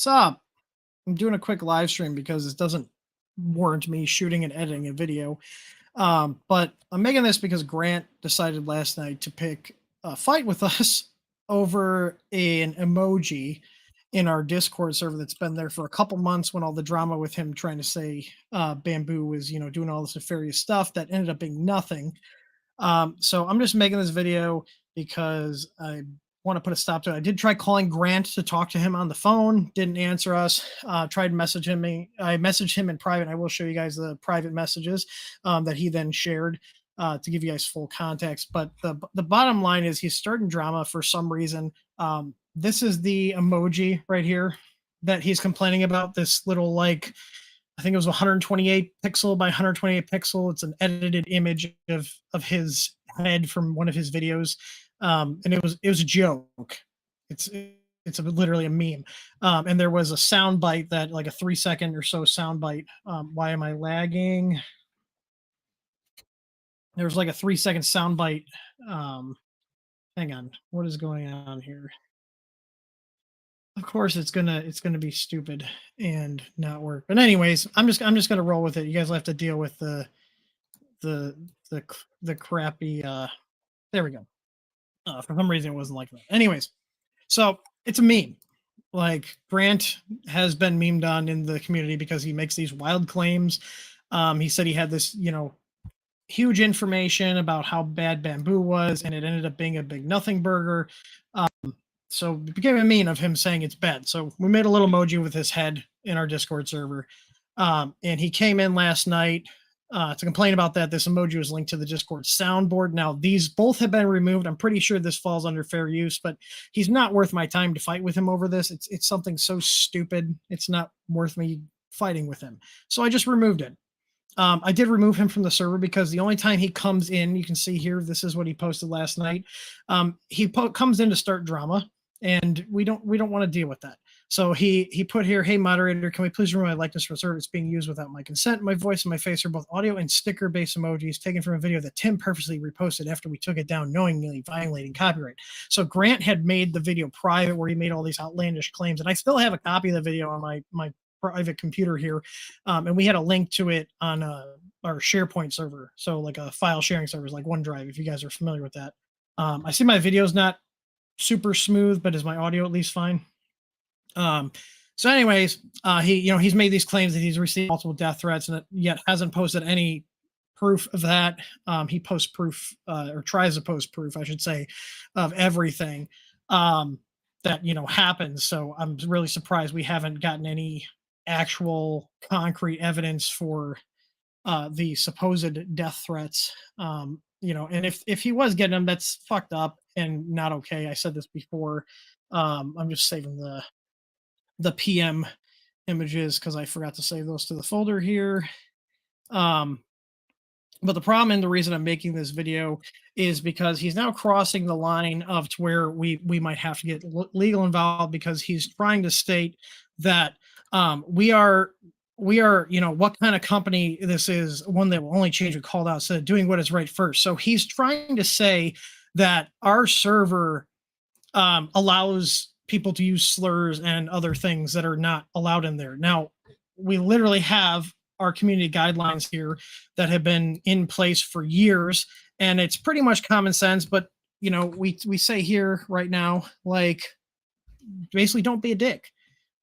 What's up? I'm doing a quick live stream because it doesn't warrant me shooting and editing a video. But I'm making this because Grant decided last night to pick a fight with us over an emoji in our Discord server that's been there for a couple months when all the drama with him trying to say Bamboo was, doing all this nefarious stuff that ended up being nothing. So I'm just making this video because I want to put a stop to it. I did try calling Grant to talk to him on the phone, didn't answer us. Tried messaging me. I messaged him in private. I will show you guys the private messages that he then shared to give you guys full context. But the bottom line is he's starting drama for some reason. This is the emoji right here that he's complaining about. This little I think it was 128 pixel by 128 pixel. It's an edited image of his head from one of his videos, and it was a joke. Literally a meme. And there was a sound bite that like a 3-second or so sound bite. Why am I lagging? There was like a 3-second sound bite. Hang on, what is going on here? Of course, it's gonna be stupid and not work. But anyways, I'm just gonna roll with it. You guys will have to deal with the crappy. There we go. For some reason, it wasn't like that. Anyways, so it's a meme. Like Grant has been memed on in the community because he makes these wild claims. He said he had this, huge information about how bad Bamboo was, and it ended up being a big nothing burger. So it became a meme of him saying it's bad. So we made a little emoji with his head in our Discord server. And he came in last night to complain about that. This emoji was linked to the Discord soundboard. Now, these both have been removed. I'm pretty sure this falls under fair use, but he's not worth my time to fight with him over this. It's something so stupid. It's not worth me fighting with him. So I just removed it. I did remove him from the server because the only time he comes in, you can see here, this is what he posted last night. He comes in to start drama. And we don't want to deal with that. So he put here, hey moderator, can we please remove my likeness from service being used without my consent? My voice and my face are both audio and sticker-based emojis taken from a video that Tim purposely reposted after we took it down, knowingly violating copyright. So Grant had made the video private where he made all these outlandish claims, and I still have a copy of the video on my private computer here, and we had a link to it on our SharePoint server, so like a file sharing server, like OneDrive, if you guys are familiar with that. I see my video's not super smooth, but is my audio at least fine? So anyways, he's made these claims that he's received multiple death threats and yet hasn't posted any proof of that. He posts proof, or tries to post proof, I should say, of everything that happens. So I'm really surprised we haven't gotten any actual concrete evidence for the supposed death threats. And if he was getting them, that's fucked up and not okay. I said this before. I'm just saving the PM images because I forgot to save those to the folder here. But the problem and the reason I'm making this video is because he's now crossing the line of to where we might have to get legal involved, because he's trying to state that we are what kind of company this is, one that will only change when called out instead of doing what is right first. So he's trying to say that our server allows people to use slurs and other things that are not allowed in there. Now, we literally have our community guidelines here that have been in place for years, and it's pretty much common sense. But we say here right now, like, basically, don't be a dick.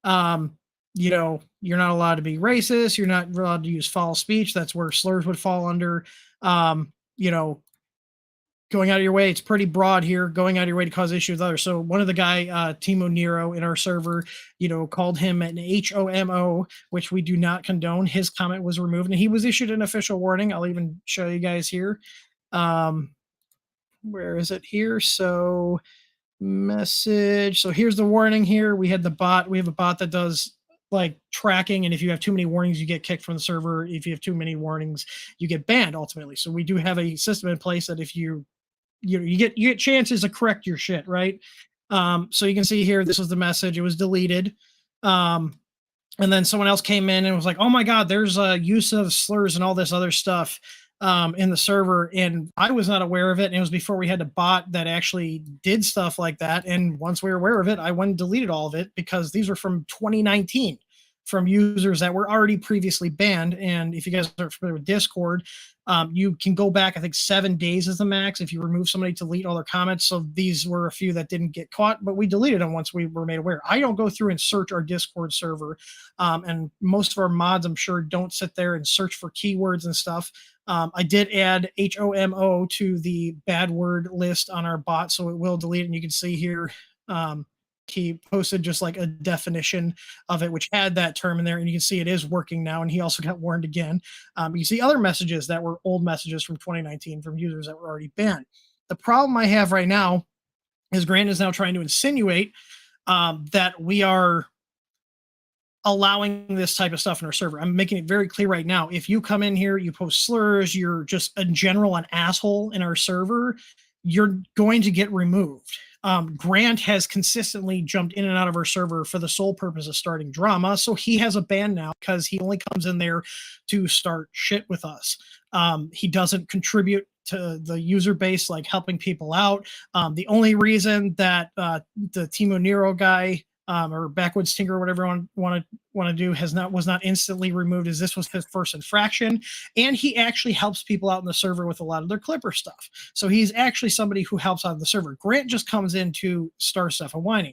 You're not allowed to be racist. You're not allowed to use foul speech. That's where slurs would fall under. Going out of your way, it's pretty broad here, going out of your way to cause issues with others. So one of the guy, Timo Nero in our server, called him an HOMO, which we do not condone. His comment was removed, and he was issued an official warning. I'll even show you guys here. Where is it here? So message. So here's the warning here. We have a bot that does like tracking, and if you have too many warnings, you get kicked from the server. If you have too many warnings, you get banned ultimately. So we do have a system in place that if you get chances to correct your shit, right? So you can see here, this was the message. It was deleted. And then someone else came in and was like, oh my God, there's a use of slurs and all this other stuff in the server. And I was not aware of it. And it was before we had a bot that actually did stuff like that. And once we were aware of it, I went and deleted all of it, because these were from 2019 from users that were already previously banned. And if you guys are familiar with Discord, you can go back, I think 7 days is the max if you remove somebody to delete all their comments. So these were a few that didn't get caught, but we deleted them once we were made aware. I don't go through and search our Discord server. And most of our mods, I'm sure, don't sit there and search for keywords and stuff. I did add HOMO to the bad word list on our bot, so it will delete it. And you can see here, he posted just like a definition of it, which had that term in there, and you can see it is working now. And he also got warned again. You see other messages that were old messages from 2019 from users that were already banned. The problem I have right now is Grant is now trying to insinuate that we are allowing this type of stuff in our server. I'm making it very clear right now. If you come in here, you post slurs, you're just in general an asshole in our server, you're going to get removed. Grant has consistently jumped in and out of our server for the sole purpose of starting drama. So he has a ban now because he only comes in there to start shit with us. He doesn't contribute to the user base, like helping people out. The only reason that the Timo Nero guy or Backwoods Tinker or whatever want to do was not instantly removed, as this was his first infraction, and he actually helps people out in the server with a lot of their Clipper stuff. So he's actually somebody who helps out in the server. Grant just comes in to start stuff and whining.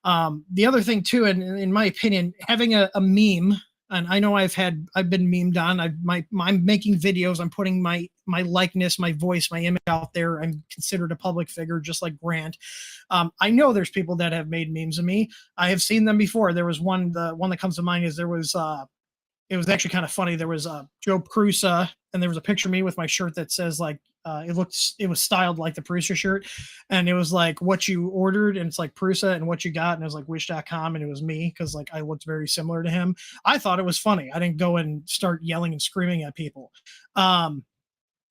The other thing too, and in my opinion, having a meme. And I know I've been memed on. I'm making videos. I'm putting my likeness, my voice, my image out there. I'm considered a public figure, just like Grant. I know there's people that have made memes of me. I have seen them before. There was the one that comes to mind is there was it was actually kind of funny. There was Joe Prusa, and there was a picture of me with my shirt that says like it was styled like the Prusa shirt, and it was like what you ordered, and it's like Prusa, and what you got, and it was like wish.com, and it was me because like I looked very similar to him. I thought it was funny. I didn't go and start yelling and screaming at people.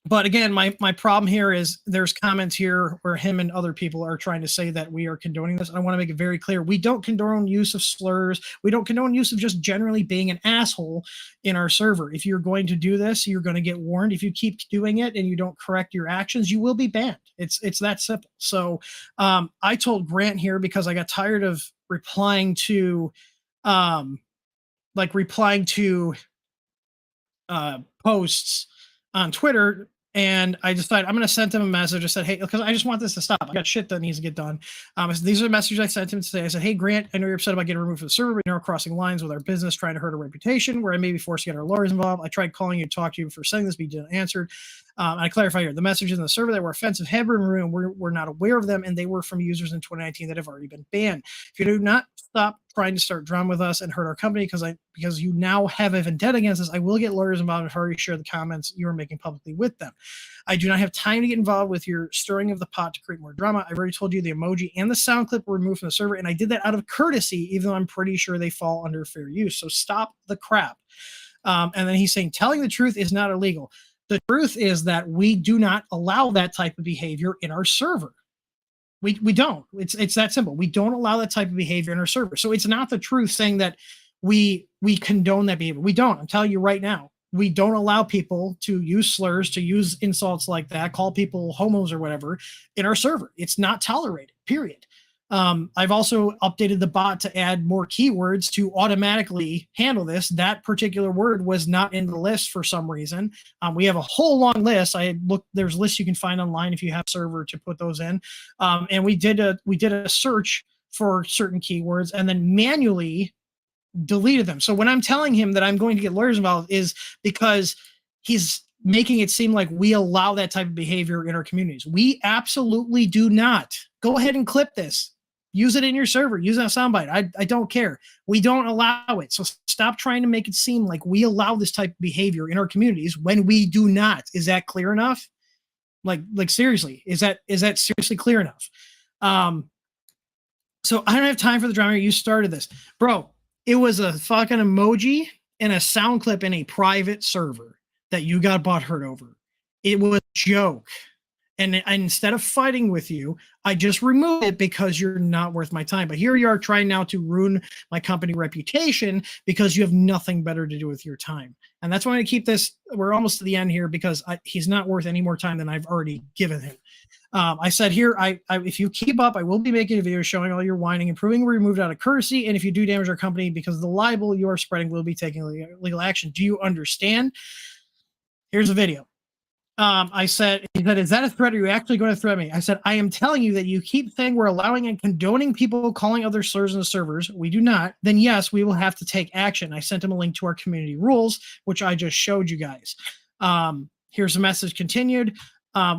But again, my problem here is there's comments here where him and other people are trying to say that we are condoning this. I want to make it very clear. We don't condone use of slurs. We don't condone use of just generally being an asshole in our server. If you're going to do this, you're going to get warned. If you keep doing it and you don't correct your actions, you will be banned. It's that simple. So I told Grant here, because I got tired of replying to posts on Twitter, and I decided I'm going to send him a message. I said, hey, because I just want this to stop. I got shit that needs to get done. These are the messages I sent him today. I said, hey, Grant, I know you're upset about getting removed from the server, but you're crossing lines with our business, trying to hurt our reputation, where I may be forced to get our lawyers involved. I tried calling you to talk to you for sending this, but you didn't answer. I clarify here, the messages in the server that were offensive have been removed. We're not aware of them, and they were from users in 2019 that have already been banned. If you do not stop trying to start drama with us and hurt our company because you now have a vendetta against us, I will get lawyers involved and already share the comments you are making publicly with them. I do not have time to get involved with your stirring of the pot to create more drama. I've already told you the emoji and the sound clip were removed from the server, and I did that out of courtesy, even though I'm pretty sure they fall under fair use. So stop the crap. And then he's saying telling the truth is not illegal. The truth is that we do not allow that type of behavior in our server. We don't. It's that simple. We don't allow that type of behavior in our server. So it's not the truth saying that we condone that behavior. We don't. I'm telling you right now. We don't allow people to use slurs, to use insults like that, call people homos or whatever in our server. It's not tolerated, period. I've also updated the bot to add more keywords to automatically handle this. That particular word was not in the list for some reason. We have a whole long list. There's lists you can find online if you have server to put those in. And we did a search for certain keywords and then manually deleted them. So when I'm telling him that I'm going to get lawyers involved is because he's making it seem like we allow that type of behavior in our communities. We absolutely do not. Go ahead and clip this. Use it in your server. Use it on a soundbite. I don't care. We don't allow it. So stop trying to make it seem like we allow this type of behavior in our communities when we do not. Is that clear enough? Like seriously, is that seriously clear enough? So I don't have time for the drama. You started this, bro. It was a fucking emoji and a sound clip in a private server that you got butthurt over. It was a joke. And instead of fighting with you, I just removed it because you're not worth my time. But here you are trying now to ruin my company reputation because you have nothing better to do with your time. And that's why I'm going to keep this. We're almost to the end here because he's not worth any more time than I've already given him. I said here, if you keep up, I will be making a video showing all your whining and proving we're removed out of courtesy. And if you do damage our company because of the libel you are spreading, we'll be taking legal action. Do you understand? Here's a video. He said, is that a threat? Are you actually going to threaten me? I said, I am telling you that you keep saying we're allowing and condoning people calling other slurs in the servers. We do not. Then yes, we will have to take action. I sent him a link to our community rules, which I just showed you guys. Here's the message continued.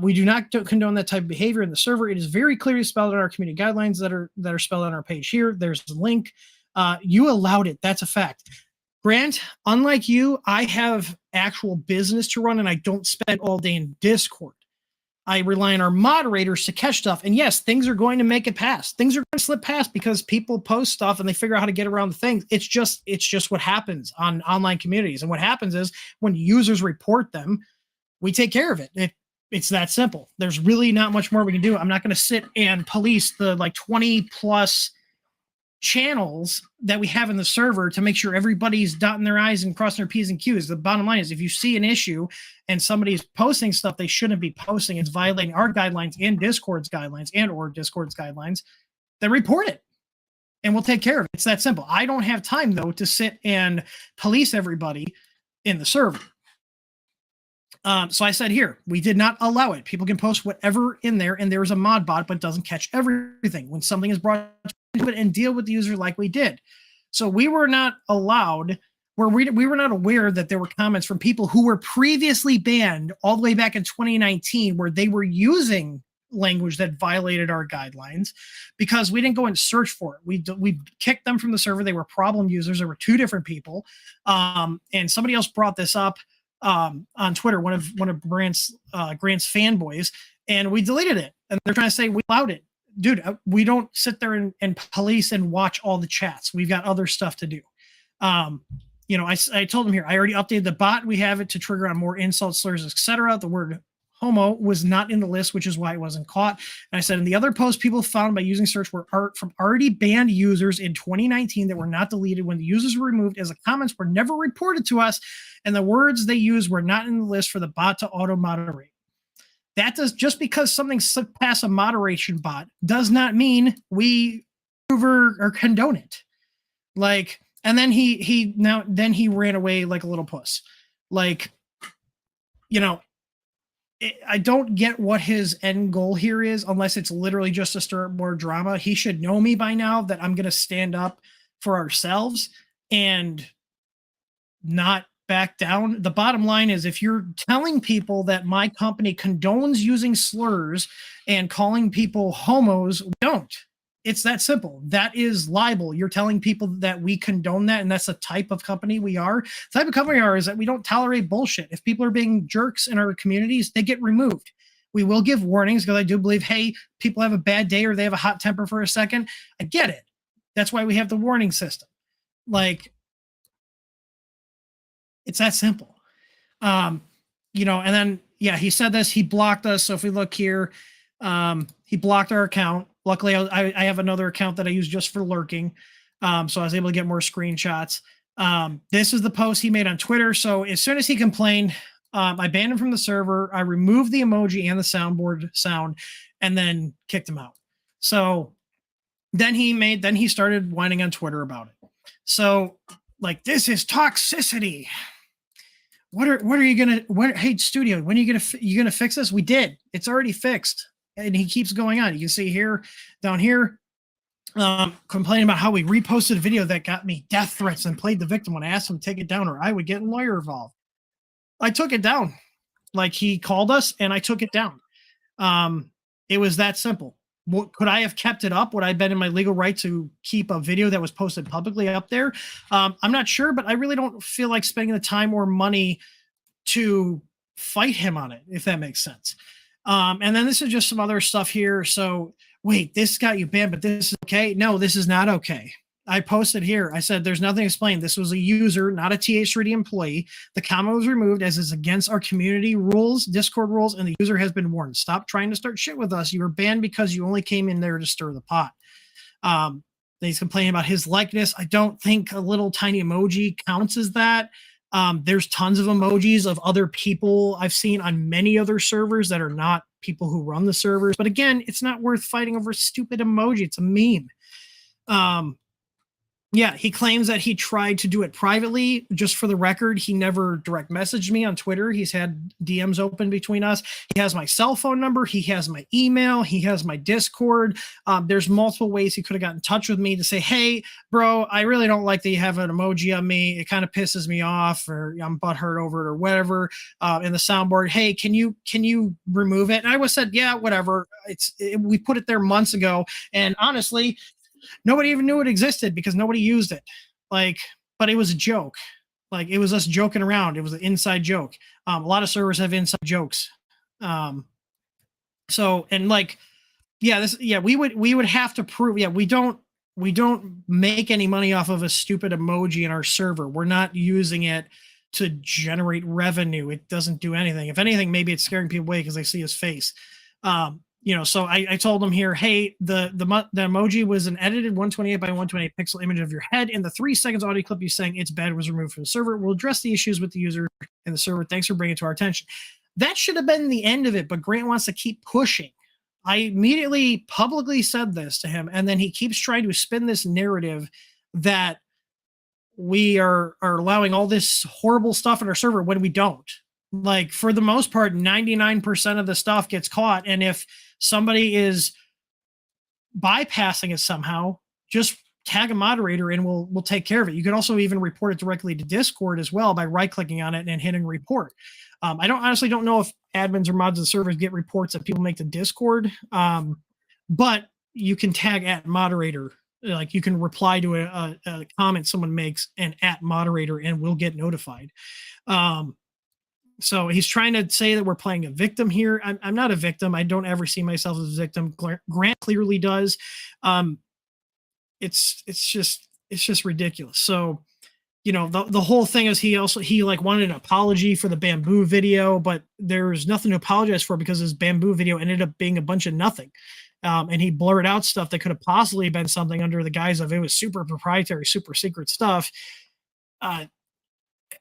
We do not condone that type of behavior in the server. It is very clearly spelled in our community guidelines that are spelled on our page here. There's a link. You allowed it. That's a fact. Grant, unlike you, I have actual business to run and I don't spend all day in Discord. I rely on our moderators to catch stuff. And yes, things are going to make it past. Things are going to slip past because people post stuff and they figure out how to get around the things. It's just what happens on online communities. And what happens is when users report them, we take care of it. It's that simple. There's really not much more we can do. I'm not going to sit and police the 20 plus channels that we have in the server to make sure everybody's dotting their I's and crossing their P's and Q's. The bottom line is if you see an issue and somebody's posting stuff they shouldn't be posting, it's violating our guidelines and Discord's guidelines then report it and we'll take care of it. It's that simple. I don't have time though to sit and police everybody in the server. So I said here, we did not allow it. People can post whatever in there and there is a mod bot, but doesn't catch everything. When something is brought into it and deal with the user like we did. So we were not allowed, we were not aware that there were comments from people who were previously banned all the way back in 2019 where they were using language that violated our guidelines because we didn't go and search for it. We kicked them from the server. They were problem users. There were two different people. And somebody else brought this up on Twitter, one of Grant's fanboys, and we deleted it. And they're trying to say we allowed it. Dude, we don't sit there and police and watch all the chats. We've got other stuff to do. I told him here, I already updated the bot. We have it to trigger on more insults, slurs, etc. The word homo was not in the list, which is why it wasn't caught. And I said, in the other posts people found by using search were from already banned users in 2019 that were not deleted when the users were removed as the comments were never reported to us. And the words they used were not in the list for the bot to auto moderate. That does just because something slipped past a moderation bot does not mean we approve or condone it. And then he ran away like a little puss. I don't get what his end goal here is unless it's literally just to stir up more drama. He should know me by now that I'm going to stand up for ourselves and not back down. The bottom line is, if you're telling people that my company condones using slurs and calling people homos, we don't. It's that simple. That is libel. You're telling people that we condone that, and that's the type of company we are. The type of company we are is that we don't tolerate bullshit. If people are being jerks in our communities, they get removed. We will give warnings, because I do believe, hey, people have a bad day or they have a hot temper for a second. I get it. That's why we have the warning system. Like, it's that simple. And then, yeah, he said this, he blocked us. So if we look here, he blocked our account. Luckily, I have another account that I use just for lurking. So I was able to get more screenshots. This is the post he made on Twitter. So as soon as he complained, I banned him from the server. I removed the emoji and the soundboard sound, and then kicked him out. So then he started whining on Twitter about it. So, like, this is toxicity. What are you gonna? Hey, studio, when are you gonna fix this? We did. It's already fixed. And he keeps going on. You can see here, down here, complaining about how we reposted a video that got me death threats and played the victim when I asked him to take it down, or I would get a lawyer involved. I took it down. Like, he called us and I took it down. It was that simple. Could I have kept it up? Would I have been in my legal right to keep a video that was posted publicly up there? I'm not sure, but I really don't feel like spending the time or money to fight him on it, if that makes sense. And then this is just some other stuff here. So, wait, this got you banned, but this is okay? No, this is not okay. I posted here. I said, there's nothing explained. This was a user, not a TH3D employee. The comment was removed as is against our community rules, Discord rules, and the user has been warned. Stop trying to start shit with us. You were banned because you only came in there to stir the pot. He's complaining about his likeness. I don't think a little tiny emoji counts as that. There's tons of emojis of other people I've seen on many other servers that are not people who run the servers. But again, it's not worth fighting over a stupid emoji. It's a meme. Yeah, he claims that he tried to do it privately. Just for the record, he never direct messaged me on Twitter. He's had DMs open between us. He has my cell phone number. He has my email. He has my Discord. There's multiple ways he could have gotten in touch with me to say, hey, bro, I really don't like that you have an emoji on me. It kind of pisses me off, or I'm butthurt over it, or whatever. In the soundboard, hey, can you remove it? And I was said, yeah, whatever. We put it there months ago. And honestly, nobody even knew it existed because nobody used it. But it was a joke. Like, it was us joking around. It was an inside joke. A lot of servers have inside jokes. We would have to prove. Yeah, we don't make any money off of a stupid emoji in our server. We're not using it to generate revenue. It doesn't do anything. If anything, maybe it's scaring people away because they see his face. So I told him here, hey, the emoji was an edited 128 by 128 pixel image of your head, and the 3 seconds audio clip you saying it's bad was removed from the server. We'll address the issues with the user and the server. Thanks for bringing it to our attention. That should have been the end of it, but Grant wants to keep pushing. I immediately publicly said this to him, and then he keeps trying to spin this narrative that we are allowing all this horrible stuff in our server when we don't. Like, for the most part, 99% of the stuff gets caught, and if somebody is bypassing it somehow, just tag a moderator and we'll take care of it. You can also even report it directly to Discord as well by right-clicking on it and hitting report. I honestly don't know if admins or mods of the servers get reports that people make to Discord, but you can tag at moderator. Like, you can reply to a comment someone makes and at moderator, and we'll get notified. So he's trying to say that we're playing a victim here. I'm not a victim. I don't ever see myself as a victim. Grant clearly does. It's just ridiculous. So, the whole thing is he wanted an apology for the bamboo video, but there's nothing to apologize for because his bamboo video ended up being a bunch of nothing. And he blurred out stuff that could have possibly been something under the guise of it was super proprietary, super secret stuff.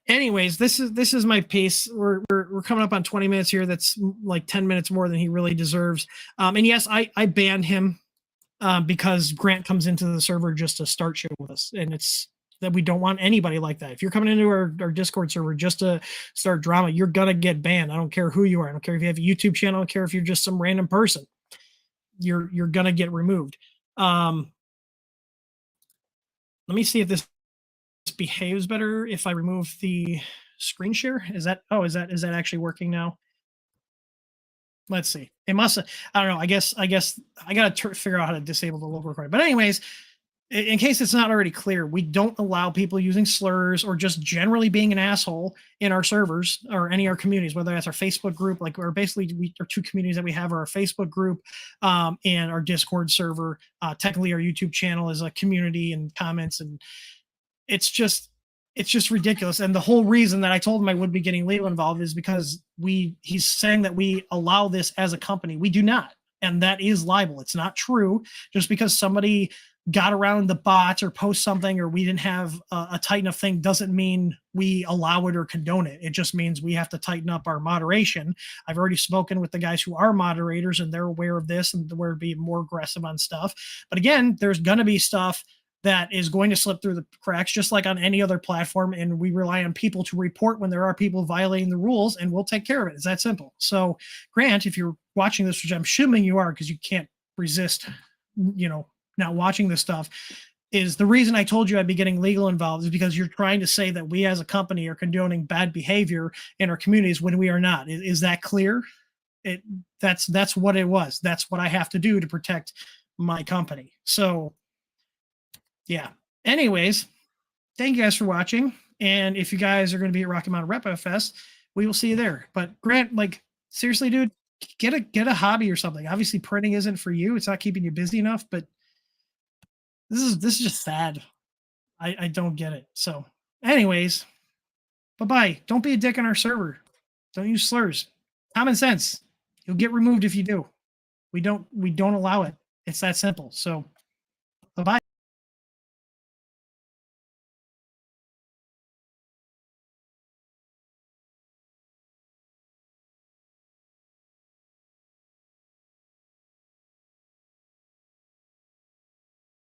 Anyways, this is my piece. We're coming up on 20 minutes here. That's like 10 minutes more than he really deserves. And yes, I banned him because Grant comes into the server just to start shit with us, and it's that we don't want anybody like that. If you're coming into our Discord server just to start drama, you're gonna get banned. I don't care who you are. I don't care if you have a YouTube channel. I don't care if you're just some random person. You're gonna get removed. Let me see if this behaves better if I remove the screen share. Is that, oh, is that actually working now? Let's see. It must, I don't know. I guess I got to figure out how to disable the local recording. But anyways, in case it's not already clear, we don't allow people using slurs or just generally being an asshole in our servers or any of our communities, whether that's our Facebook group, like, or basically we are two communities that we have, are our Facebook group and our Discord server. Technically, our YouTube channel is a community and comments, and it's just it's just ridiculous. And the whole reason that I told him I would be getting legal involved is because he's saying that we allow this as a company. We do not. And that is libel. It's not true. Just because somebody got around the bots or post something, or we didn't have a tight enough thing, doesn't mean we allow it or condone it. It just means we have to tighten up our moderation. I've already spoken with the guys who are moderators, and they're aware of this, and we're being more aggressive on stuff. But again, there's going to be stuff that is going to slip through the cracks, just like on any other platform. And we rely on people to report when there are people violating the rules, and we'll take care of it. It's that simple. So, Grant, if you're watching this, which I'm assuming you are, because you can't resist, not watching this stuff, is the reason I told you I'd be getting legal involved is because you're trying to say that we as a company are condoning bad behavior in our communities when we are not. Is that clear? That's what it was. That's what I have to do to protect my company. So, yeah. Anyways, thank you guys for watching. And if you guys are going to be at Rocky Mountain Repo Fest, we will see you there. But Grant, like, seriously, dude, get a hobby or something. Obviously, printing isn't for you. It's not keeping you busy enough, but this is just sad. I don't get it. So, anyways, bye-bye. Don't be a dick on our server. Don't use slurs. Common sense. You'll get removed if you do. We don't allow it. It's that simple. So, bye-bye.